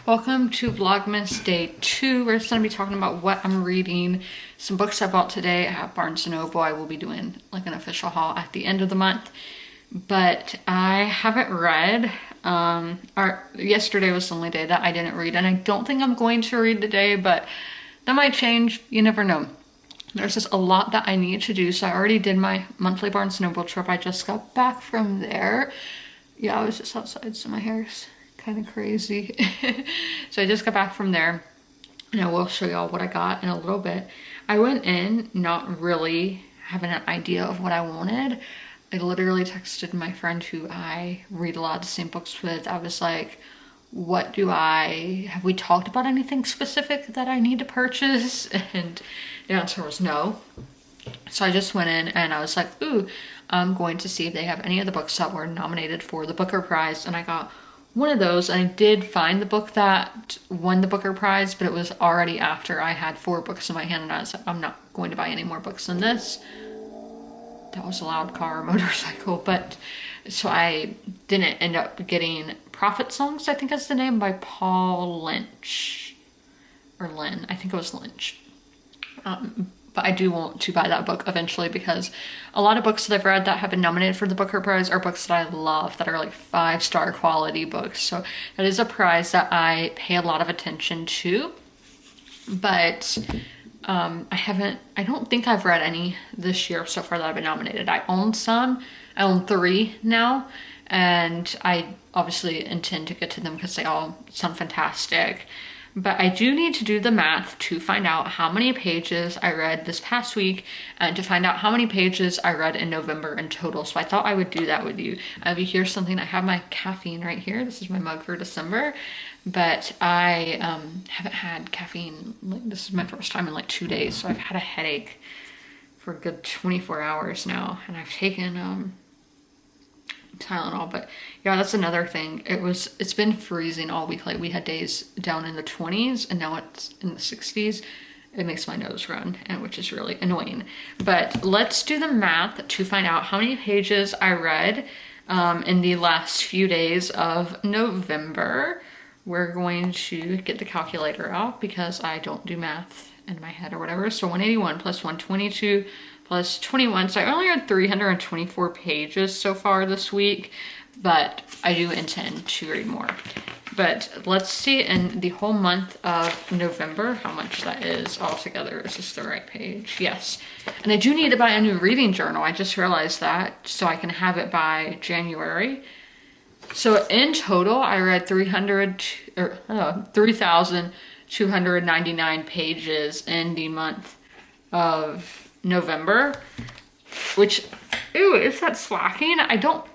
Welcome to Vlogmas Day 2. We're just going to be talking about what I'm reading, some books I bought today. I have Barnes & Noble. I will be doing like an official haul at the end of the month. But I haven't read. Yesterday was the only day that I didn't read, and I don't think I'm going to read today, but that might change. You never know. There's just a lot that I need to do. So I already did my monthly Barnes & Noble trip. I just got back from there. Yeah, I was just outside, so my hair's kind of crazy. So I just got back from there, and I will show y'all what I got in a little bit. I went in not really having an idea of what I wanted. I literally texted my friend who I read a lot of the same books with. I was like, have we talked about anything specific that I need to purchase? And the answer was no. So I just went in and I was like, ooh, I'm going to see if they have any of the books that were nominated for the Booker Prize. And I got one of those, and I did find the book that won the Booker Prize, but it was already after I had 4 books in my hand, and I was like, I'm not going to buy any more books than this. That was a loud car or motorcycle, but so I didn't end up getting Prophet Songs, I think is the name, by Paul Lynch. Or Lynn, I think it was Lynch. But I do want to buy that book eventually, because a lot of books that I've read that have been nominated for the Booker Prize are books that I love, that are like 5-star quality books. So that is a prize that I pay a lot of attention to. But I don't think I've read any this year so far that I've been nominated. I own some. I own 3 now, and I obviously intend to get to them because they all sound fantastic. But I do need to do the math to find out how many pages I read this past week, and to find out how many pages I read in November in total. So I thought I would do that with you. If you hear something, I have my caffeine right here. This is my mug for December. But I haven't had caffeine. This is my first time in like 2 days. So I've had a headache for a good 24 hours now. And I've taken Tylenol. But yeah, that's another thing. It's been freezing all week. Like, we had days down in the 20s, and now it's in the 60s. It makes my nose run, and which is really annoying. But let's do the math to find out how many pages I read in the last few days of November. We're going to get the calculator out because I don't do math in my head or whatever. So 181 plus 122 plus 21. So I only read 324 pages so far this week, but I do intend to read more. But let's see in the whole month of November how much that is altogether. Is this the right page? Yes. And I do need to buy a new reading journal. I just realized that, so I can have it by January. So in total, I read 3,299 pages in the month of November, which, ooh, is that slacking? I don't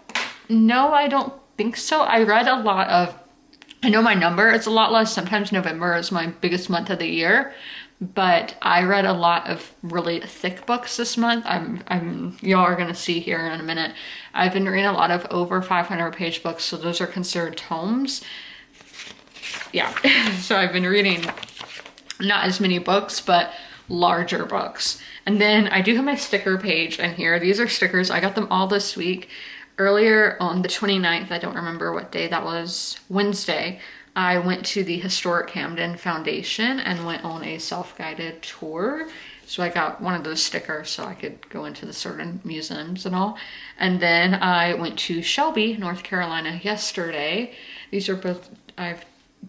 think so. I read a lot of, I know my number, it's a lot less. Sometimes November is my biggest month of the year, but I read a lot of really thick books this month. Y'all are gonna see here in a minute. I've been reading a lot of over 500 page books, so those are considered tomes. Yeah, so I've been reading not as many books, but larger books. And then I do have my sticker page in here. These are stickers. I got them all this week. Earlier on the 29th, I don't remember what day that was, Wednesday, I went to the Historic Camden Foundation and went on a self-guided tour. So I got one of those stickers so I could go into the certain museums and all. And then I went to Shelby, North Carolina yesterday. These are both, I've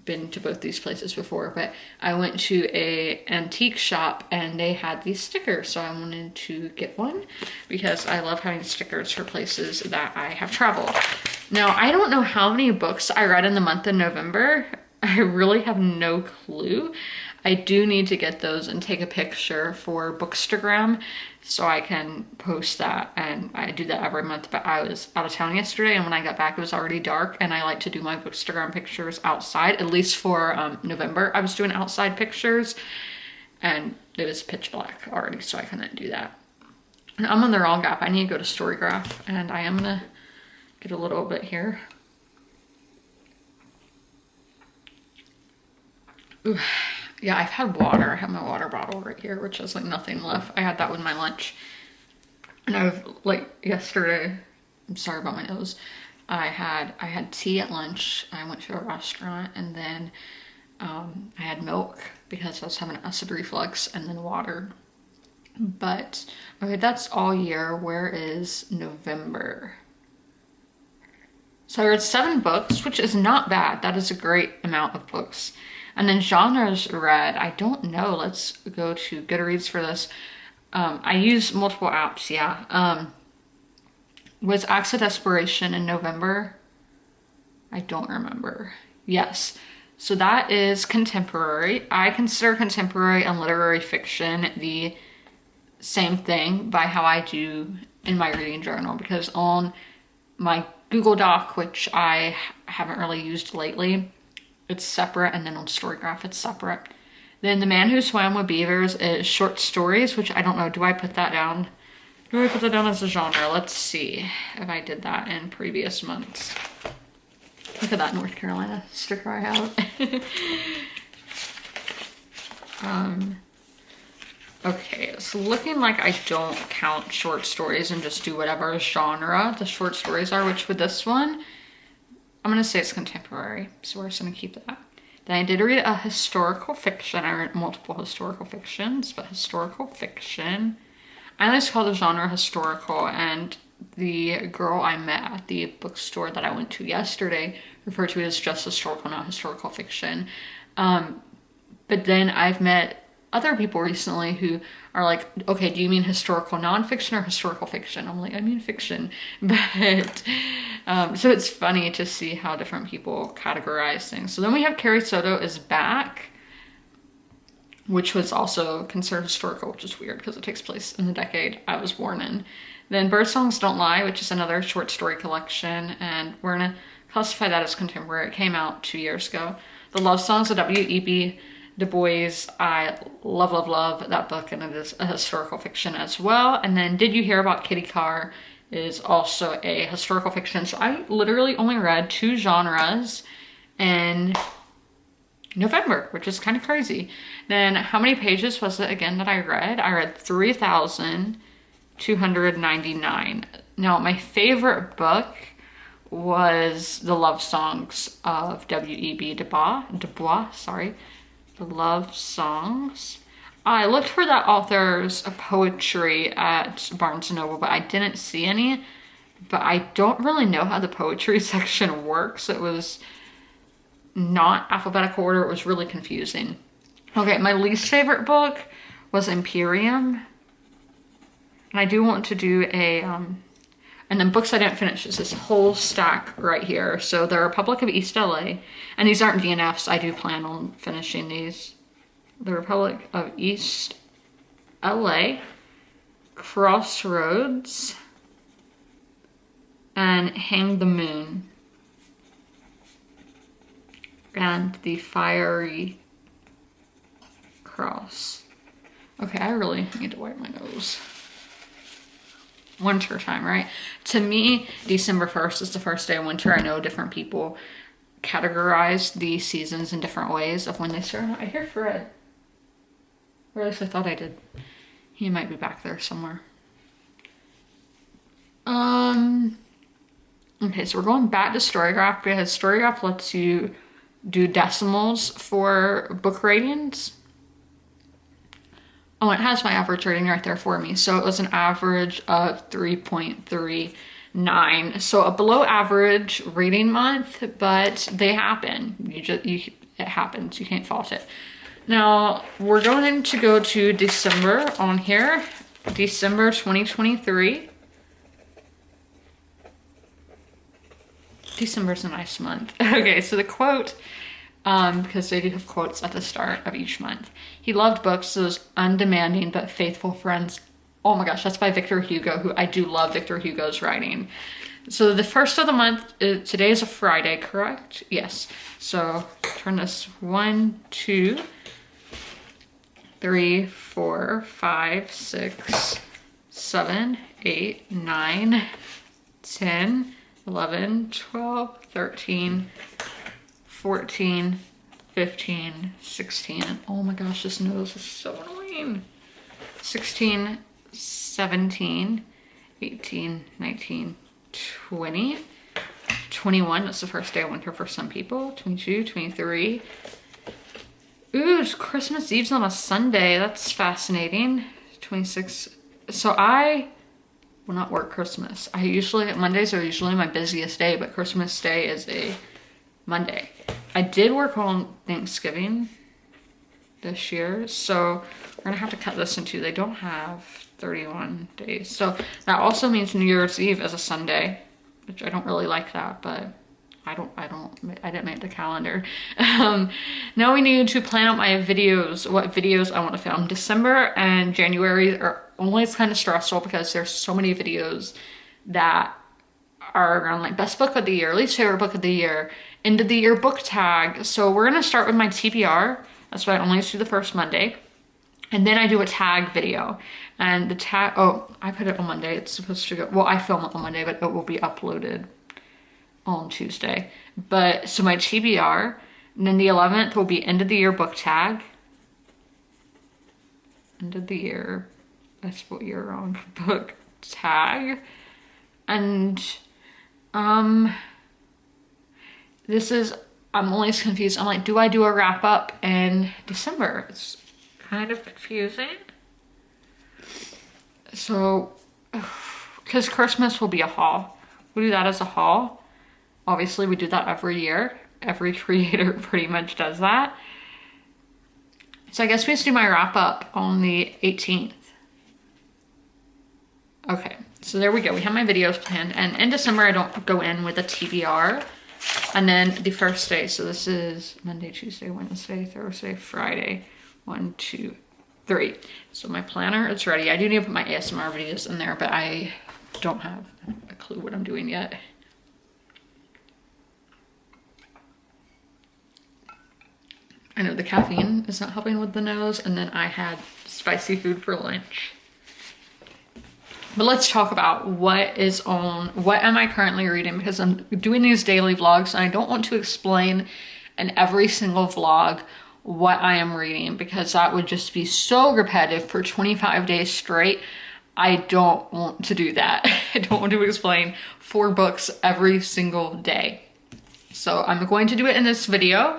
been to both these places before, but I went to a antique shop and they had these stickers, so I wanted to get one because I love having stickers for places that I have traveled. Now, I don't know how many books I read in the month of November. I really have no clue. I do need to get those and take a picture for Bookstagram so I can post that, and I do that every month. But I was out of town yesterday, and when I got back it was already dark, and I like to do my Bookstagram pictures outside, at least for November. I was doing outside pictures and it was pitch black already, so I couldn't do that. And I'm on the wrong app. I need to go to Storygraph, and I am gonna get a little bit here. Ooh. Yeah, I've had water. I have my water bottle right here, which has like nothing left. I had that with my lunch. And I've, like, yesterday, I'm sorry about my nose. I had tea at lunch. I went to a restaurant, and then I had milk because I was having acid reflux, and then water. But okay, that's all year. Where is November? So I read 7 books, which is not bad. That is a great amount of books. And then genres read, I don't know. Let's go to Goodreads for this. I use multiple apps, yeah. Was Acts of Desperation in November? I don't remember. Yes. So that is contemporary. I consider contemporary and literary fiction the same thing by how I do in my reading journal, because on my Google Doc, which I haven't really used lately, it's separate, and then on Storygraph it's separate. Then The Man Who Swam with Beavers is short stories, which I don't know, do I put that down? Do I put that down as a genre? Let's see if I did that in previous months. Look at that North Carolina sticker I have. Okay, it's looking like I don't count short stories and just do whatever genre the short stories are, which with this one, I'm gonna say it's contemporary, so we're just gonna keep that. Then I did read a historical fiction. I read multiple historical fictions, but historical fiction, I always call the genre historical, and the girl I met at the bookstore that I went to yesterday referred to it as just historical, not historical fiction. But then I've met other people recently who are like, okay, do you mean historical nonfiction or historical fiction? I'm like, I mean fiction. But so it's funny to see how different people categorize things. So then we have Carrie Soto is Back, which was also considered historical, which is weird because it takes place in the decade I was born in. Then Birdsongs Don't Lie, which is another short story collection, and we're gonna classify that as contemporary. It came out 2 years ago. The Love Songs of W.E.B. Du Bois, I love that book, and it is a historical fiction as well. And then Did You Hear About Kitty Carr is also a historical fiction. So I literally only read 2 genres in November, which is kind of crazy. Then how many pages was it again that I read? I read 3,299. Now my favorite book was The Love Songs of W.E.B. Du Bois, sorry. The Love Songs. I looked for that author's poetry at Barnes & Noble, but I didn't see any. But I don't really know how the poetry section works. It was not alphabetical order. It was really confusing. Okay, my least favorite book was Imperium. And I do want to do a, and then books I didn't finish is this whole stack right here. So The Republic of East LA, and these aren't DNFs. I do plan on finishing these. The Republic of East LA, Crossroads, and Hang the Moon, and The Fiery Cross. Okay, I really need to wipe my nose. Winter time, right? To me, December 1st is the first day of winter. I know different people categorize the seasons in different ways of when they start. I hear Fred. Or at least I thought I did. He might be back there somewhere. Okay, so we're going back to Storygraph because Storygraph lets you do decimals for book ratings. Oh, it has my average rating right there for me. So it was an average of 3.39. So a below average reading month, but they happen. It happens. You can't fault it. Now we're going to go to December on here. December 2023. December's a nice month. Okay, so the quote, because they do have quotes at the start of each month. He loved books, those undemanding but faithful friends. Oh my gosh, that's by Victor Hugo, who I do love Victor Hugo's writing. So the first of the month, today is a Friday, correct? Yes. So turn this 1, 2, 3, 4, 5, 6, 7, 8, 9, 10, 11, 12, 13, 14, 15, 16. Oh my gosh, this nose is so annoying. 16, 17, 18, 19, 20, 21. That's the first day of winter for some people. 22, 23, Ooh, it's Christmas Eve's on a Sunday. That's fascinating. 26. So I will not work Christmas. Mondays are usually my busiest day, but Christmas Day is a Monday. I did work on Thanksgiving this year, so we're gonna have to cut this in two. They don't have 31 days. So that also means New Year's Eve is a Sunday, which I don't really like that, but I didn't make the calendar. Now we need to plan out my videos, what videos I want to film. December and January are always kind of stressful because there's so many videos that are around like best book of the year, least favorite book of the year, end of the year book tag. So we're gonna start with my TBR. That's why I only do the first Monday. And then I do a tag video. And the tag, oh, I put it on Monday. It's supposed to go, well, I film it on Monday, but it will be uploaded on Tuesday. But so my TBR, and then the 11th will be end of the year book tag. End of the year, I spelled year wrong, book tag. And this is, I'm always confused. I'm like, do I do a wrap up in December? It's kind of confusing. So, because Christmas will be a haul. We do that as a haul. Obviously, we do that every year. Every creator pretty much does that. So I guess we just do my wrap up on the 18th. Okay, so there we go. We have my videos planned. And in December, I don't go in with a TBR. And then the first day, so this is Monday, Tuesday, Wednesday, Thursday, Friday. 1, 2, 3. So my planner is ready. I do need to put my ASMR videos in there, but I don't have a clue what I'm doing yet. I know the caffeine is not helping with the nose, and then I had spicy food for lunch. But let's talk about what am I currently reading, because I'm doing these daily vlogs and I don't want to explain in every single vlog what I am reading, because that would just be so repetitive for 25 days straight. I don't want to do that. I don't want to explain 4 books every single day. So I'm going to do it in this video,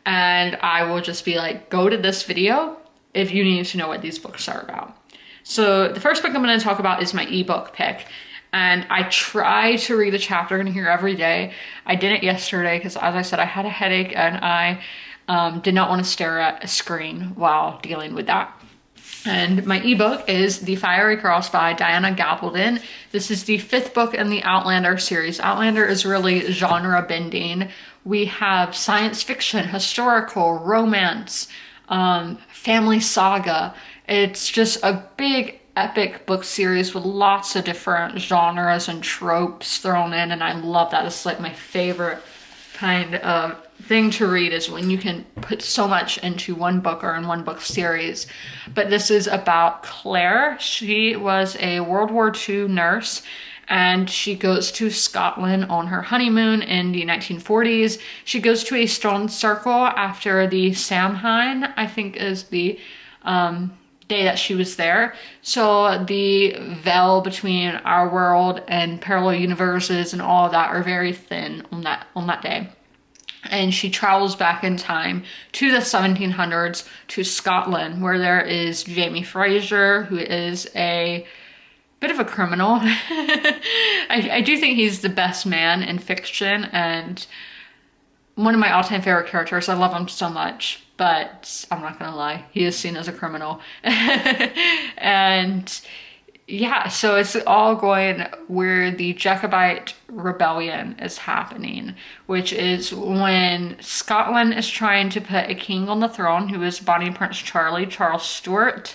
and I will just be like, go to this video if you need to know what these books are about. So the first book I'm going to talk about is my ebook pick. And I try to read a chapter in here every day. I didn't yesterday because, as I said, I had a headache and I did not want to stare at a screen while dealing with that. And my ebook is The Fiery Cross by Diana Gabaldon. This is the 5th book in the Outlander series. Outlander is really genre bending. We have science fiction, historical, romance, family saga. It's just a big epic book series with lots of different genres and tropes thrown in, and I love that. It's like my favorite kind of thing to read, is when you can put so much into one book or in one book series. But this is about Claire. She was a World War II nurse, and she goes to Scotland on her honeymoon in the 1940s. She goes to a stone circle after the Samhain, I think is the day that she was there. So the veil between our world and parallel universes and all of that are very thin on that day. And she travels back in time to the 1700s to Scotland, where there is Jamie Fraser, who is a bit of a criminal. I do think he's the best man in fiction and one of my all-time favorite characters. I love him so much, but I'm not gonna lie, he is seen as a criminal. And yeah, so it's all going where the Jacobite rebellion is happening, which is when Scotland is trying to put a king on the throne, who is Bonnie Prince Charles Stuart,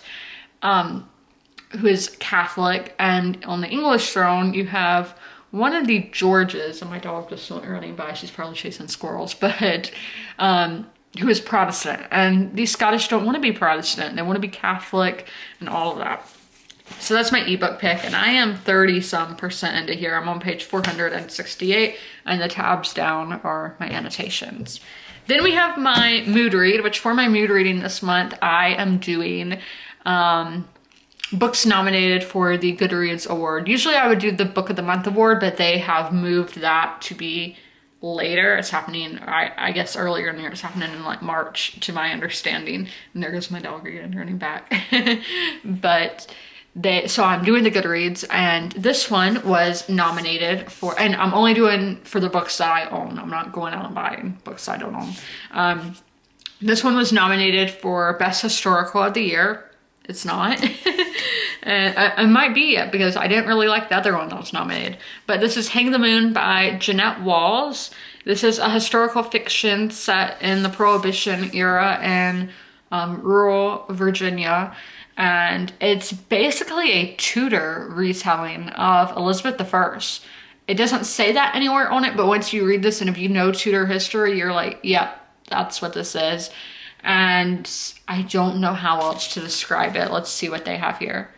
who is Catholic. And on the English throne, you have one of the Georges, and my dog just went running by, she's probably chasing squirrels, but who is Protestant. And the Scottish don't want to be Protestant, they want to be Catholic and all of that. So that's my ebook pick, and I am 30-some% into here. I'm on page 468, and the tabs down are my annotations. Then we have my mood read, which for my mood reading this month, I am doing books nominated for the Goodreads Award. Usually I would do the Book of the Month Award, but they have moved that to be later. It's happening, I guess earlier in the year. It's happening in like March, to my understanding. And there goes my dog again, running back. But so I'm doing the Goodreads, and this one was nominated for, and I'm only doing for the books that I own. I'm not going out and buying books I don't own. This one was nominated for Best Historical of the Year. It's not. It might be it because I didn't really like the other one that was nominated. But this is Hang the Moon by Jeanette Walls. This is a historical fiction set in the Prohibition era in rural Virginia. And it's basically a Tudor retelling of Elizabeth I. It doesn't say that anywhere on it, but once you read this and if you know Tudor history, you're like, yep, that's what this is. And I don't know how else to describe it. Let's see what they have here.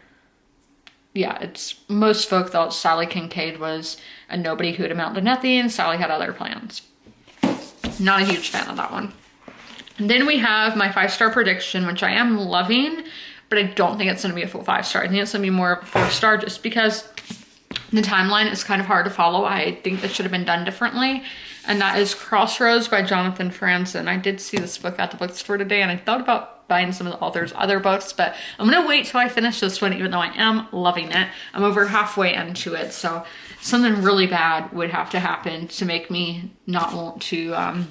Yeah, it's most folk thought Sally Kincaid was a nobody who'd amount to nothing. Sally had other plans. Not a huge fan of that one. And then we have my 5-star prediction, which I am loving, but I don't think it's going to be a full 5-star. I think it's going to be more of a 4-star just because the timeline is kind of hard to follow. I think that should have been done differently. And that is Crossroads by Jonathan Franzen. I did see this book at the bookstore today, and I thought about buying some of the author's other books, but I'm gonna wait till I finish this one, even though I am loving it. I'm over halfway into it, so something really bad would have to happen to make me not want to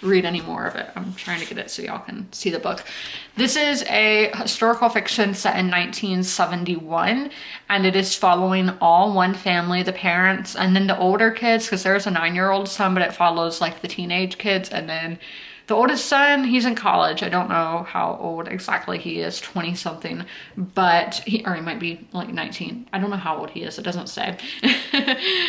read any more of it. I'm trying to get it so y'all can see the book. This is a historical fiction set in 1971, and it is following all one family, the parents, and then the older kids, because there's a 9-year-old son, but it follows like the teenage kids, and then the oldest son, he's in college. I don't know how old exactly he is, 20 something, but he might be like 19. I don't know how old he is, it doesn't say.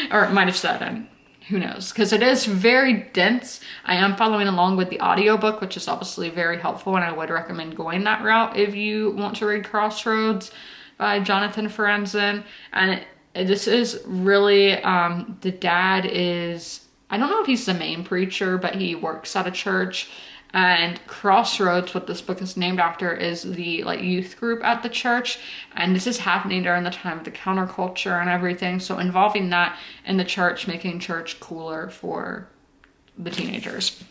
Or it might have said, who knows? Because it is very dense. I am following along with the audiobook, which is obviously very helpful, and I would recommend going that route if you want to read Crossroads by Jonathan Franzen. And this is really, the dad is, I don't know if he's the main preacher, but he works at a church. And Crossroads, what this book is named after, is the like youth group at the church. And this is happening during the time of the counterculture and everything. So involving that in the church, making church cooler for the teenagers.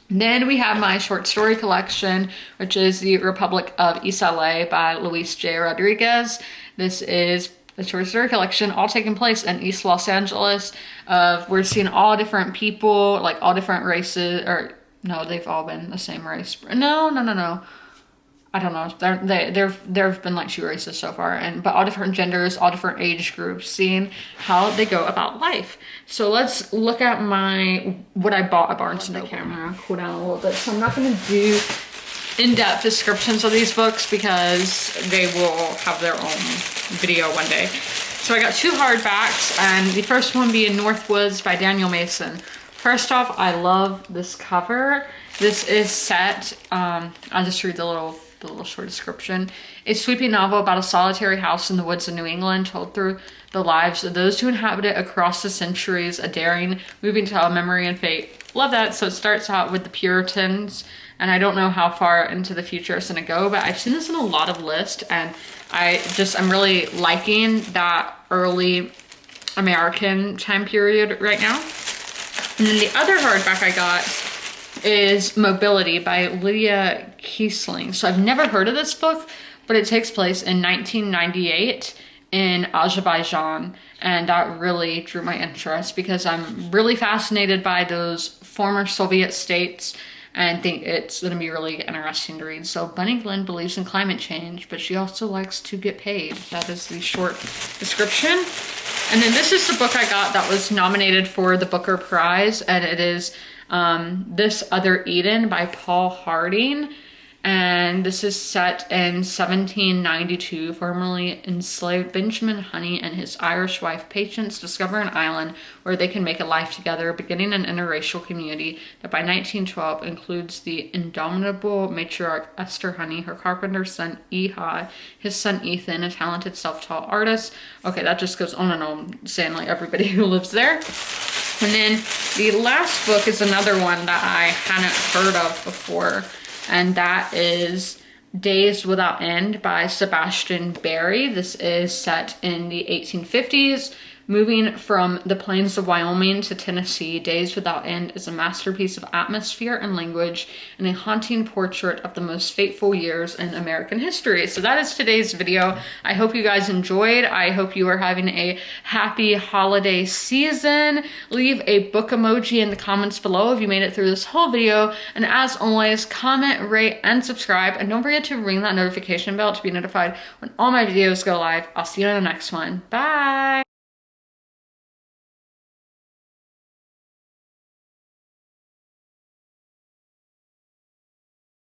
Then we have my short story collection, which is The Republic of East LA by Luis J. Rodriguez. This is a short story collection all taking place in East Los Angeles. We're seeing all different people, like all different races, or no, they've all been the same race. No. I don't know. There have been like 2 races so far, but all different genders, all different age groups, seeing how they go about life. So let's look at what I bought at Barnes & Noble. Camera, cool down a little bit. So I'm not going to do in-depth descriptions of these books because they will have their own video one day. So I got 2 hardbacks, and the first one being Northwoods by Daniel Mason. First off, I love this cover. This is set, I'll just read the little short description. A sweeping novel about a solitary house in the woods of New England told through the lives of those who inhabit it across the centuries, a daring, moving tale of memory and fate. Love that. So it starts out with the Puritans, and I don't know how far into the future it's gonna go, but I've seen this in a lot of lists, and I'm really liking that early American time period right now. And then the other hardback I got is Mobility by Lydia Kiesling. So I've never heard of this book, but it takes place in 1998 in Azerbaijan. And that really drew my interest because I'm really fascinated by those former Soviet states and think it's going to be really interesting to read. So Bunny Glenn believes in climate change, but she also likes to get paid. That is the short description. And then this is the book I got that was nominated for the Booker Prize, and it is This Other Eden by Paul Harding. And this is set in 1792. Formerly enslaved Benjamin Honey and his Irish wife Patience discover an island where they can make a life together, beginning an interracial community that by 1912 includes the indomitable matriarch Esther Honey, her carpenter son Ehi, his son Ethan, a talented self-taught artist. Okay, that just goes on and on, saying like everybody who lives there. And then the last book is another one that I hadn't heard of before, and that is Days Without End by Sebastian Barry. This is set in the 1850s, Moving from the plains of Wyoming to Tennessee, Days Without End is a masterpiece of atmosphere and language and a haunting portrait of the most fateful years in American history. So that is today's video. I hope you guys enjoyed. I hope you are having a happy holiday season. Leave a book emoji in the comments below if you made it through this whole video. And as always, comment, rate, and subscribe. And don't forget to ring that notification bell to be notified when all my videos go live. I'll see you in the next one. Bye.